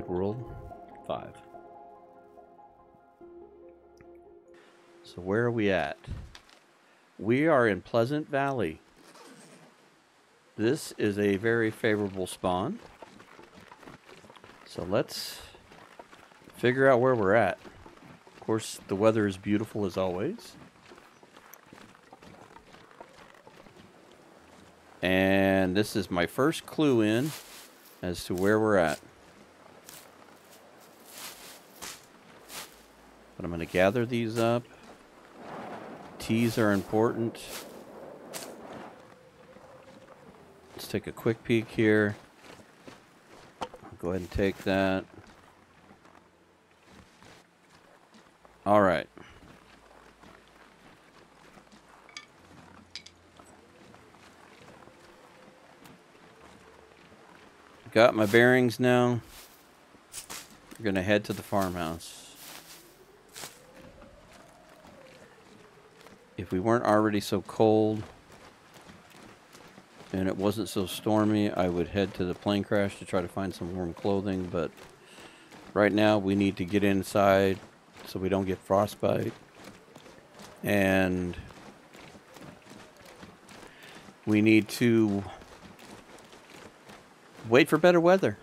Deadworld 5. So where are we at? We are in Pleasant Valley. This is a very favorable spawn. So let's figure out where we're at. Of course, the weather is beautiful as always. And this is my first clue in as to where we're at. But I'm going to gather these up. T's are important. Let's take a quick peek here. I'll go ahead and take that. All right. Got my bearings now. We're going to head to the farmhouse. If we weren't already so cold and it wasn't so stormy, I would head to the plane crash to try to find some warm clothing, but right now we need to get inside so we don't get frostbite, and we need to wait for better weather.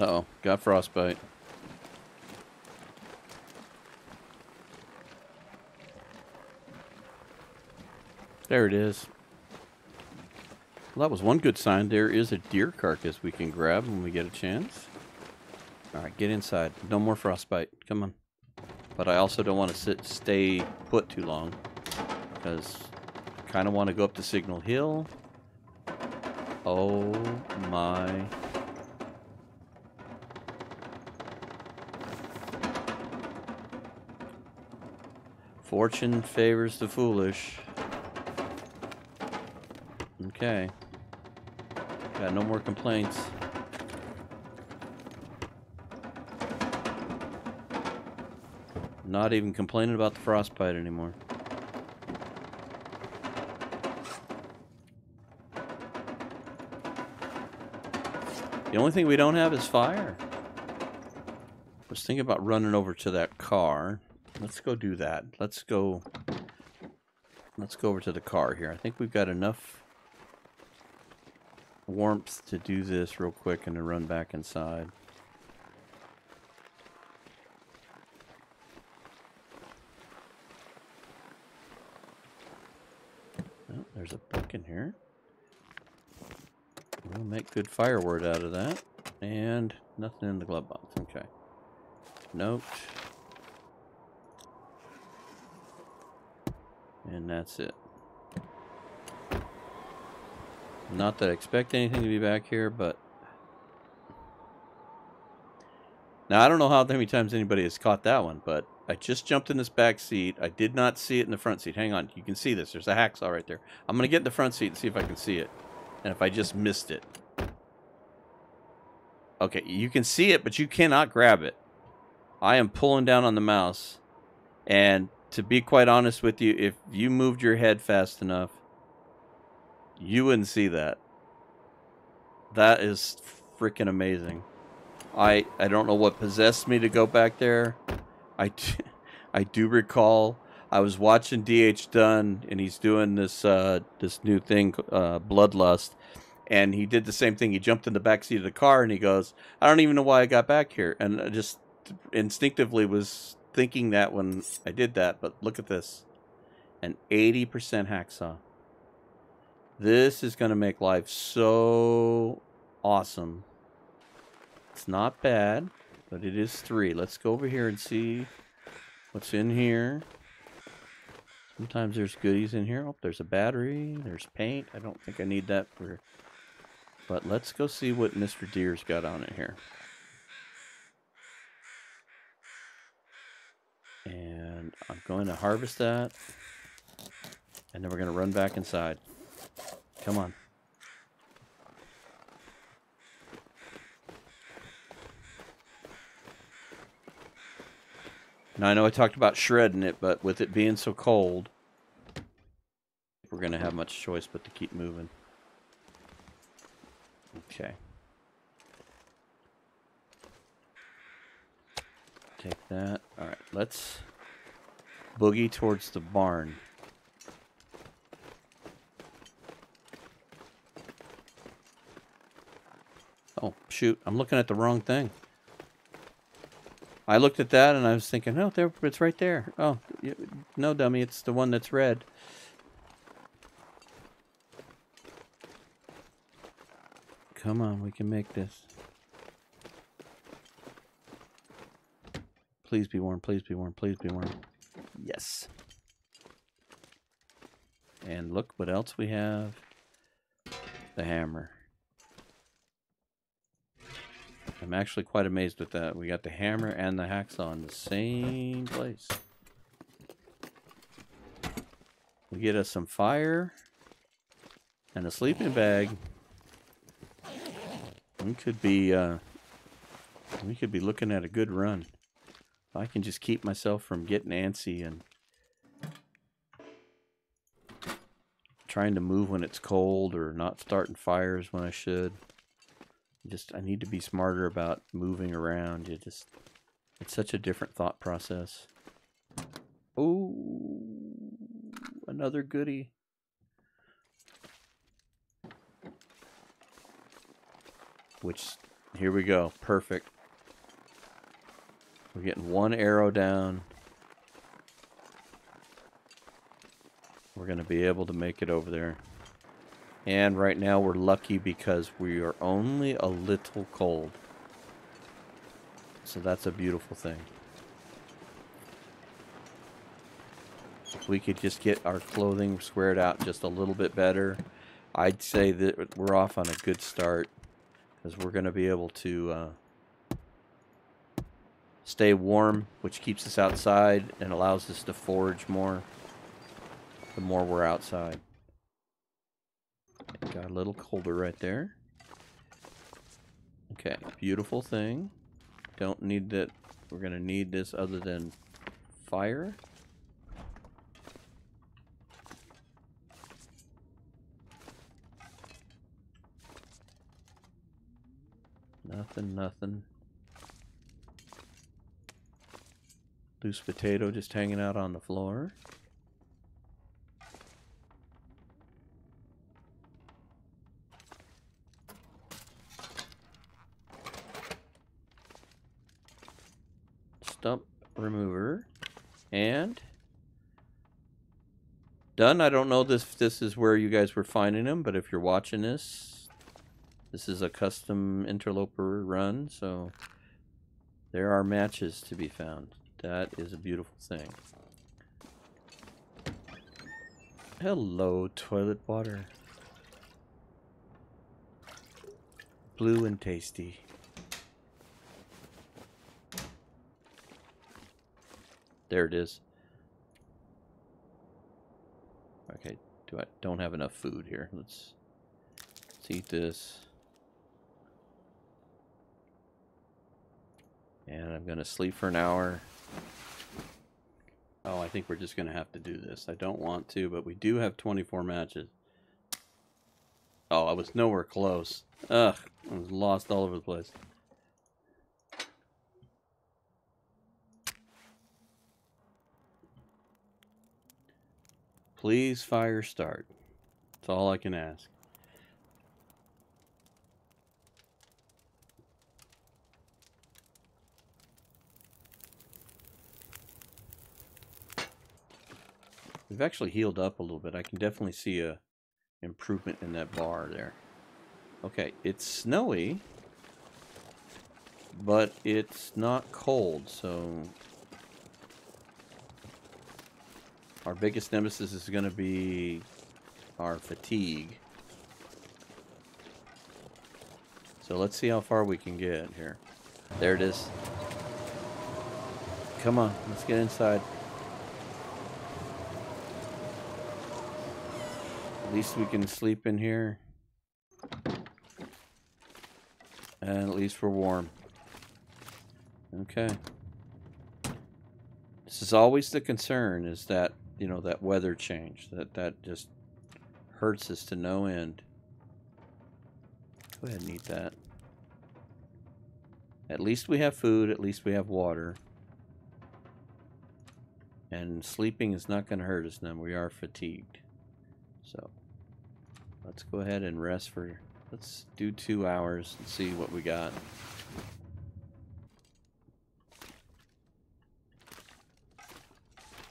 Uh-oh, got frostbite. There it is. Well, that was one good sign. There is a deer carcass we can grab when we get a chance. Alright, get inside. No more frostbite. Come on. But I also don't want to stay put too long, because I kind of want to go up to Signal Hill. Oh my... Fortune favors the foolish. Okay. Got no more complaints. Not even complaining about the frostbite anymore. The only thing we don't have is fire. I was thinking about running over to that car. Let's go do that. Let's go over to the car here. I think we've got enough warmth to do this real quick and to run back inside. Oh, there's a book in here. We'll make good firewood out of that. And nothing in the glove box. Okay. Note. And that's it. Not that I expect anything to be back here, but... Now, I don't know how many times anybody has caught that one, but I just jumped in this back seat. I did not see it in the front seat. Hang on. You can see this. There's a hacksaw right there. I'm going to get in the front seat and see if I can see it. And if I just missed it. Okay, you can see it, but you cannot grab it. I am pulling down on the mouse. And... to be quite honest with you, if you moved your head fast enough, you wouldn't see that. That is freaking amazing. I don't know what possessed me to go back there. I do recall I was watching D.H. Dunn, and he's doing this this new thing, Bloodlust, and he did the same thing. He jumped in the back seat of the car, and he goes, "I don't even know why I got back here," and I just instinctively was thinking that when I did that. But look at this, an 80% hacksaw. This is going to make life so awesome. It's not bad, but it is 3. Let's go over here and see what's in here. Sometimes there's goodies in here. Oh, there's a battery. There's paint. I don't think I need that for But let's go see what Mr. Deer's got on it here. And I'm going to harvest that. And then we're going to run back inside. Come on. Now, I know I talked about shredding it, but with it being so cold, we're going to have much choice but to keep moving. Okay. Take that. All right, let's boogie towards the barn. Oh, shoot. I'm looking at the wrong thing. I looked at that and I was thinking, oh, there, it's right there. Oh, no, dummy, it's the one that's red. Come on, we can make this. Please be warm, please be warm, please be warm. Yes. And look what else we have. The hammer. I'm actually quite amazed with that. We got the hammer and the hacksaw in the same place. We get us some fire and a sleeping bag. We could be looking at a good run. If I can just keep myself from getting antsy and trying to move when it's cold or not starting fires when I should. I need to be smarter about moving around. It's such a different thought process. Oh, another goodie. Here we go. Perfect. We're getting one arrow down. We're going to be able to make it over there. And right now we're lucky because we are only a little cold. So that's a beautiful thing. If we could just get our clothing squared out just a little bit better, I'd say that we're off on a good start. Because we're going to be able to stay warm, which keeps us outside and allows us to forage more the more we're outside. Got a little colder right there. Okay, beautiful thing. Don't need that. We're going to need this other than fire. Nothing. Loose potato just hanging out on the floor. Stump remover. And done. I don't know if this is where you guys were finding them, but if you're watching this, this is a custom Interloper run, so there are matches to be found. That is a beautiful thing. Hello, toilet water. Blue and tasty. There it is. Okay, don't have enough food here. Let's eat this. And I'm gonna sleep for an hour. Oh, I think we're just gonna have to do this. I don't want to, but we do have 24 matches. Oh, I was nowhere close. Ugh, I was lost all over the place. Please fire start. That's all I can ask. We've actually healed up a little bit. I can definitely see a improvement in that bar there. Okay, it's snowy, but it's not cold, so our biggest nemesis is going to be our fatigue. So let's see how far we can get here. There it is. Come on, let's get inside. At least we can sleep in here. And at least we're warm. Okay. This is always the concern, is that, you know, that weather change. That just hurts us to no end. Go ahead and eat that. At least we have food. At least we have water. And sleeping is not going to hurt us now. We are fatigued. So, let's go ahead and rest for... Let's do 2 hours and see what we got.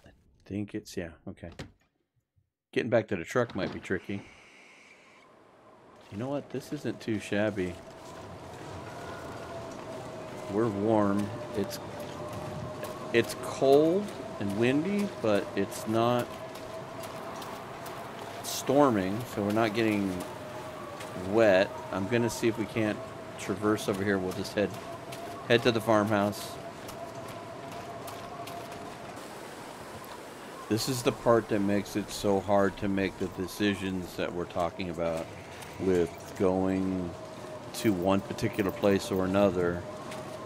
I think it's... Yeah, okay. Getting back to the truck might be tricky. You know what? This isn't too shabby. We're warm. It's cold and windy, but it's not storming, so we're not getting wet. I'm gonna see if we can't traverse over here. We'll just head to the farmhouse. This is the part that makes it so hard to make the decisions that we're talking about with going to one particular place or another.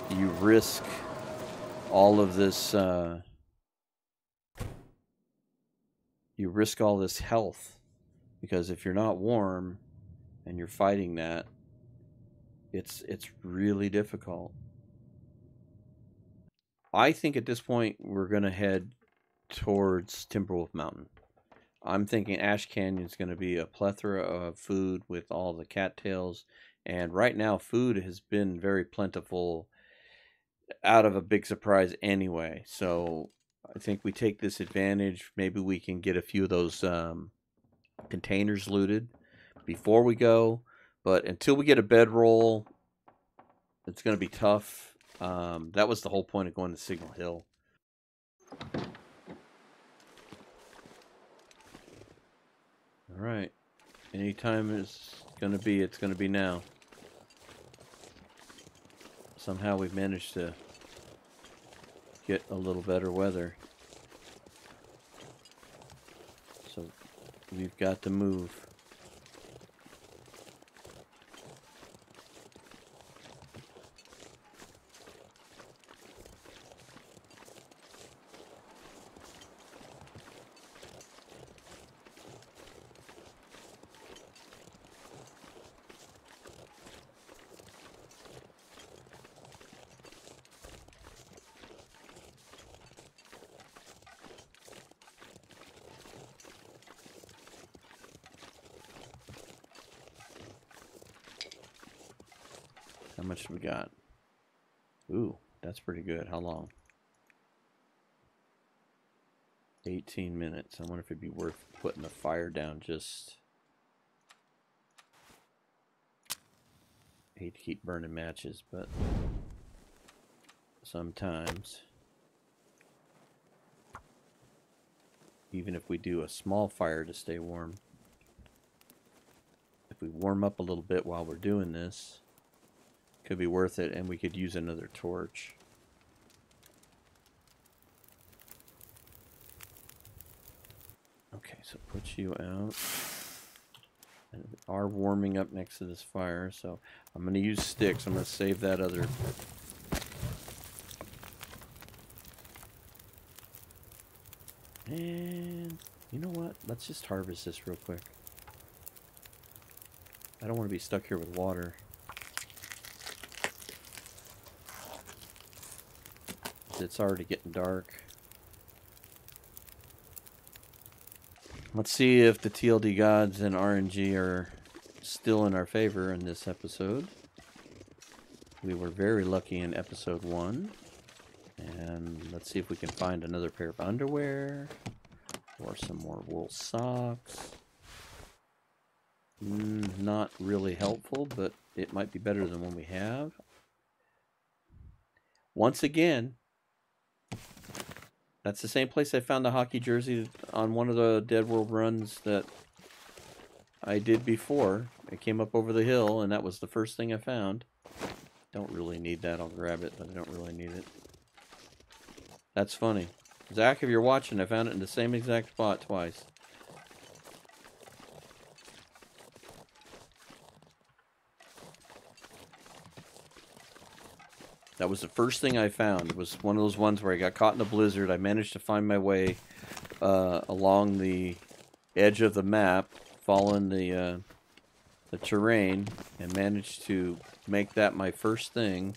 You risk all of this you risk all this health, because if you're not warm and you're fighting that, it's really difficult. I think at this point we're going to head towards Timberwolf Mountain. I'm thinking Ash Canyon is going to be a plethora of food with all the cattails, and right now food has been very plentiful out of a big surprise anyway. So I think we take this advantage. Maybe we can get a few of those containers looted before we go, but until we get a bedroll, it's going to be tough. That was the whole point of going to Signal Hill. All right, anytime it's going to be now. Somehow we've managed to get a little better weather. So we've got to move. How much do we got? Ooh, that's pretty good. How long? 18 minutes. I wonder if it'd be worth putting the fire down just... I hate to keep burning matches, but sometimes, even if we do a small fire to stay warm, if we warm up a little bit while we're doing this, could be worth it, and we could use another torch. Okay, so put you out. And we are warming up next to this fire, so I'm going to use sticks. I'm going to save that other... And you know what? Let's just harvest this real quick. I don't want to be stuck here with water. It's already getting dark. Let's see if the TLD gods and RNG are still in our favor in this episode. We were very lucky in episode 1. And let's see if we can find another pair of underwear or some more wool socks. Not really helpful, but it might be better than what we have. Once again, that's the same place I found the hockey jersey on one of the Deadworld runs that I did before. I came up over the hill, and that was the first thing I found. Don't really need that. I'll grab it, but I don't really need it. That's funny. Zach, if you're watching, I found it in the same exact spot twice. That was the first thing I found. It was one of those ones where I got caught in a blizzard. I managed to find my way along the edge of the map, following the terrain, and managed to make that my first thing.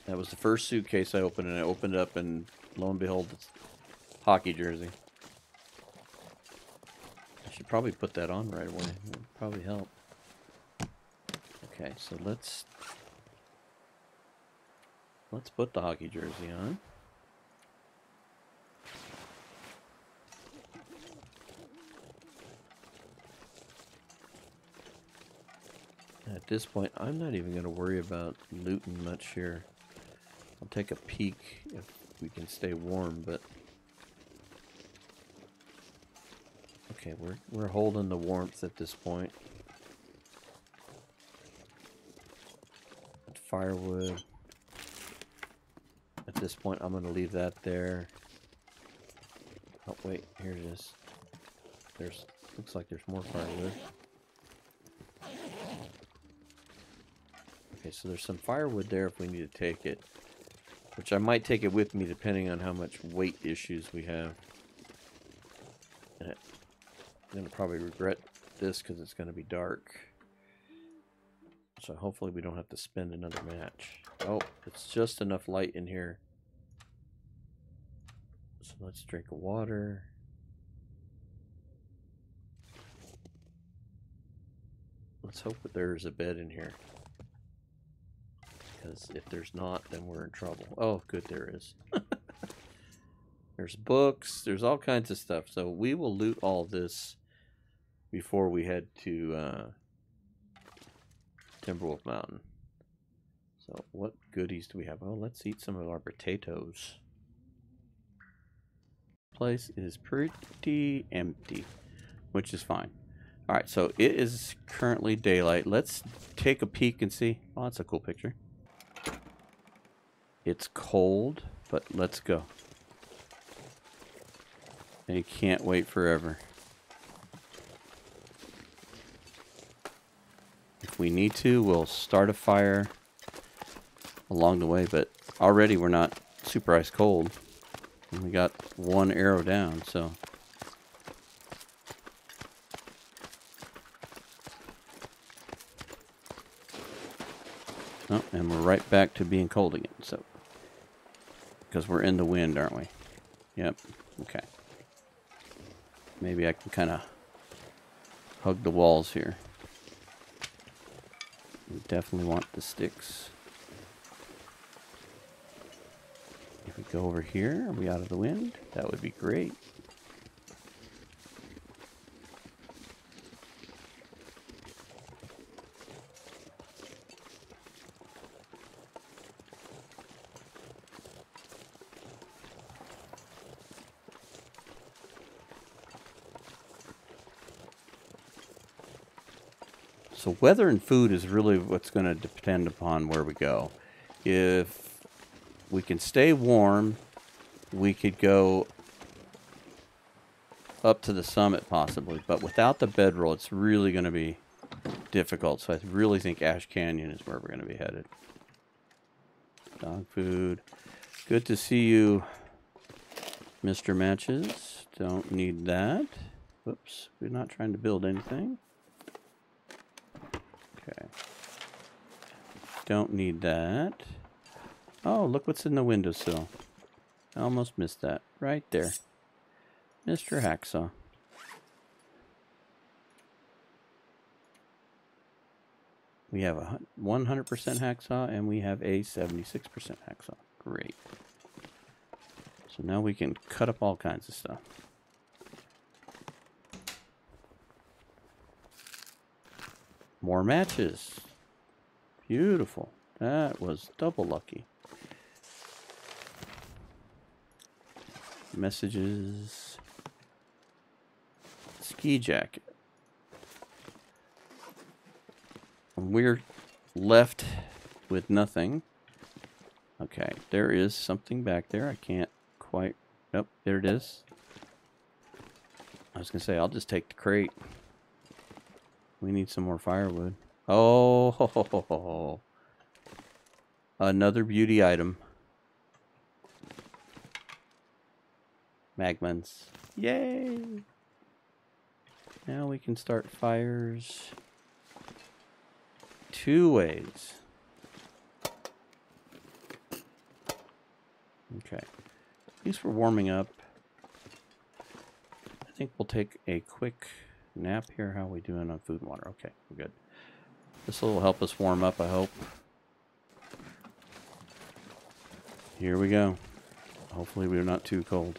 That was the first suitcase I opened, and I opened it up, and lo and behold, it's a hockey jersey. I should probably put that on right away. It would probably help. Okay, so let's put the hockey jersey on. At this point, I'm not even going to worry about looting much here. I'll take a peek if we can stay warm, but okay, we're holding the warmth at this point. Firewood. At this point, I'm going to leave that there. Oh wait, here it is. Looks like there's more firewood. Okay, so there's some firewood there if we need to take it. Which I might take it with me depending on how much weight issues we have. And I'm going to probably regret this because it's going to be dark. So hopefully we don't have to spend another match. Oh, it's just enough light in here. So let's drink water. Let's hope that there's a bed in here. Because if there's not, then we're in trouble. Oh, good, there is. There's books. There's all kinds of stuff. So we will loot all this before we head to Timberwolf Mountain. So what goodies do we have? Oh, let's eat some of our potatoes. Place is pretty empty, which is fine. All right, so it is currently daylight. Let's take a peek and see. Oh, that's a cool picture. It's cold, but let's go. I can't wait forever. If we need to, we'll start a fire along the way, but already we're not super ice cold. And we got one arrow down, so. Oh, and we're right back to being cold again, so. Because we're in the wind, aren't we? Yep, okay. Maybe I can kind of hug the walls here. We definitely want the sticks. If we go over here, are we out of the wind? That would be great. So weather and food is really what's going to depend upon where we go. If we can stay warm, we could go up to the summit possibly. But without the bedroll, it's really going to be difficult. So I really think Ash Canyon is where we're going to be headed. Dog food. Good to see you, Mr. Matches. Don't need that. Whoops. We're not trying to build anything. Okay. Don't need that. Oh, look what's in the windowsill. I almost missed that. Right there. Mr. Hacksaw. We have a 100% hacksaw and we have a 76% hacksaw. Great. So now we can cut up all kinds of stuff. More matches. Beautiful. That was double lucky. Messages. Ski jacket. we're left with nothing. Okay, there is something back there. I can't quite... Nope, there it is. I was going to say, I'll just take the crate. We need some more firewood. Oh, ho, ho, ho, ho. Another beauty item. Magmans. Yay! Now we can start fires 2 ways. Okay. At least we're warming up. I think we'll take a quick nap here. How are we doing on food and water? Okay, we're good. This will help us warm up, I hope. Here we go. Hopefully we're not too cold.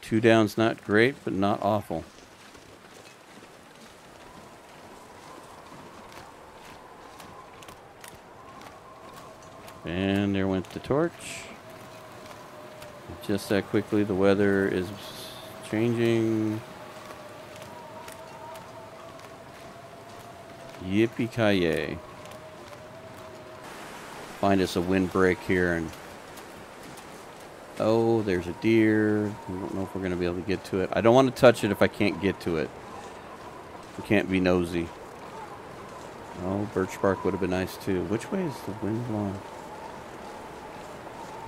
Two down's not great, but not awful. And there went the torch. Just that quickly, the weather is changing. Yippee-ki-yay. Find us a windbreak here and... Oh, there's a deer. I don't know if we're going to be able to get to it. I don't want to touch it if I can't get to it. We can't be nosy. Oh, birch bark would have been nice too. Which way is the wind blowing?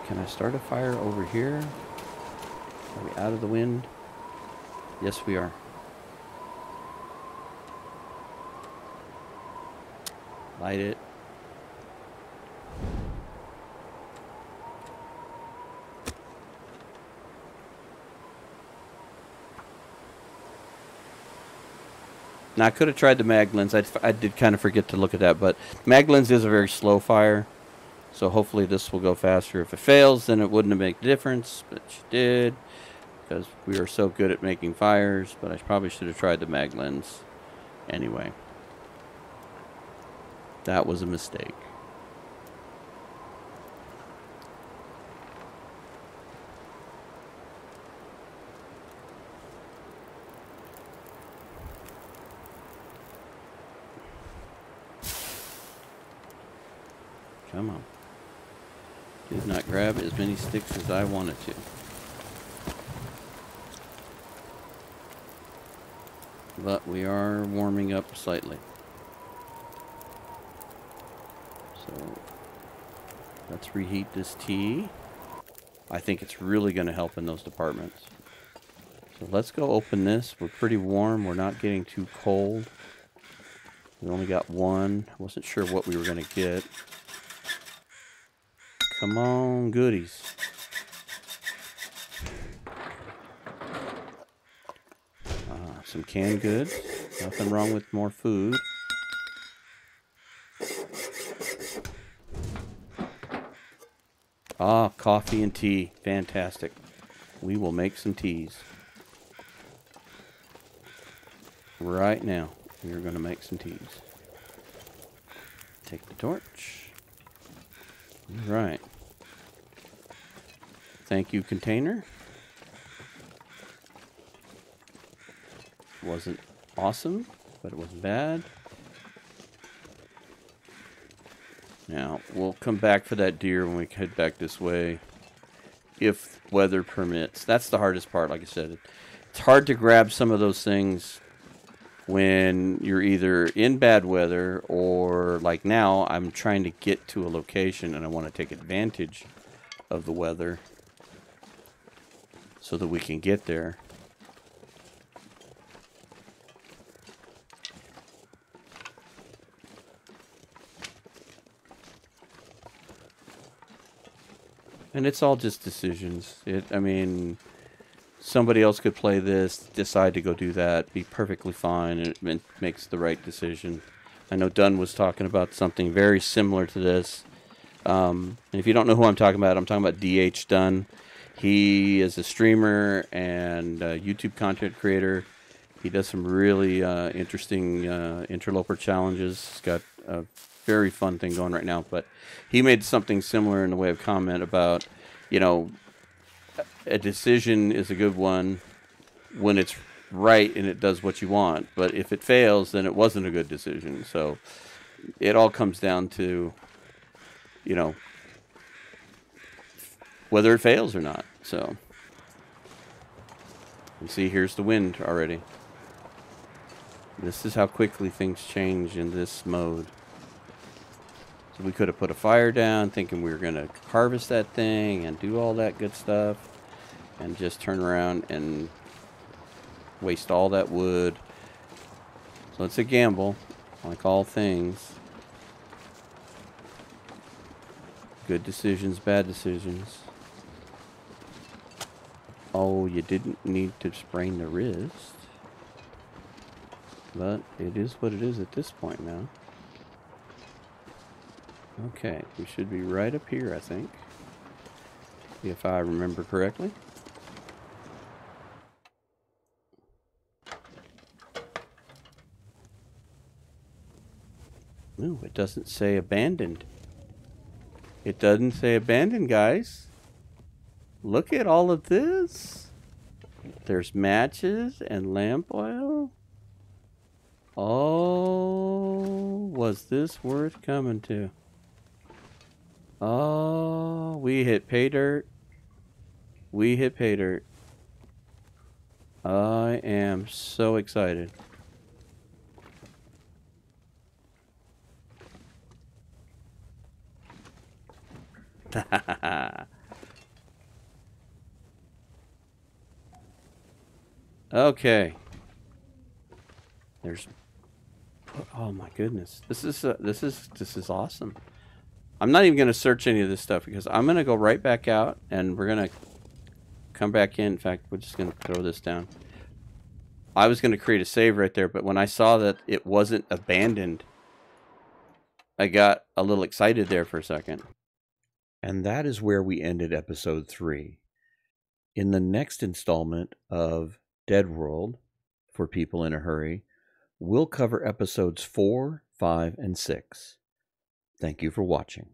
Can I start a fire over here? Are we out of the wind? Yes, we are. Light it. Now, I could have tried the mag lens. I did kind of forget to look at that, but mag lens is a very slow fire, so hopefully this will go faster. If it fails, then it wouldn't have made a difference, but she did, because we are so good at making fires, but I probably should have tried the mag lens anyway. That was a mistake. Come on. Did not grab as many sticks as I wanted to. But we are warming up slightly. So let's reheat this tea. I think it's really going to help in those departments. So let's go open this. We're pretty warm. We're not getting too cold. We only got one. I wasn't sure what we were going to get. Come on, goodies. Some canned goods. Nothing wrong with more food. Ah, coffee and tea. Fantastic. We will make some teas. Right now, we are going to make some teas. Take the torch. All right. Thank you, container. Wasn't awesome, but it wasn't bad. Now, we'll come back for that deer when we head back this way, if weather permits. That's the hardest part, like I said. It's hard to grab some of those things when you're either in bad weather or, like now, I'm trying to get to a location and I want to take advantage of the weather so that we can get there. And it's all just decisions. I mean, somebody else could play this, decide to go do that, be perfectly fine, and it makes the right decision. I know Dunn was talking about something very similar to this. And if you don't know who I'm talking about DH Dunn. He is a streamer and a YouTube content creator. He does some really interesting interloper challenges. He's got a very fun thing going right now. But he made something similar in the way of comment about you know, a decision is a good one when it's right and it does what you want. But if it fails, then it wasn't a good decision. So it all comes down to, you know, whether it fails or not. So, you see, here's the wind already. This is how quickly things change in this mode. So we could have put a fire down thinking we were going to harvest that thing and do all that good stuff. And just turn around and waste all that wood. So it's a gamble, like all things. Good decisions, bad decisions. Oh, you didn't need to sprain the wrist. But it is what it is at this point now. Okay, we should be right up here, I think. If I remember correctly. Ooh, it doesn't say abandoned. It doesn't say abandoned, guys. Look at all of this. There's matches and lamp oil. Oh, was this worth coming to? Oh, we hit pay dirt. We hit pay dirt. I am so excited. Okay. There's. Oh my goodness. This is awesome. I'm not even going to search any of this stuff because I'm going to go right back out and we're going to come back in. In fact, we're just going to throw this down. I was going to create a save right there, but when I saw that it wasn't abandoned, I got a little excited there for a second. And that is where we ended episode 3. In the next installment of Deadworld, for people in a hurry, we'll cover episodes 4, 5, and 6. Thank you for watching.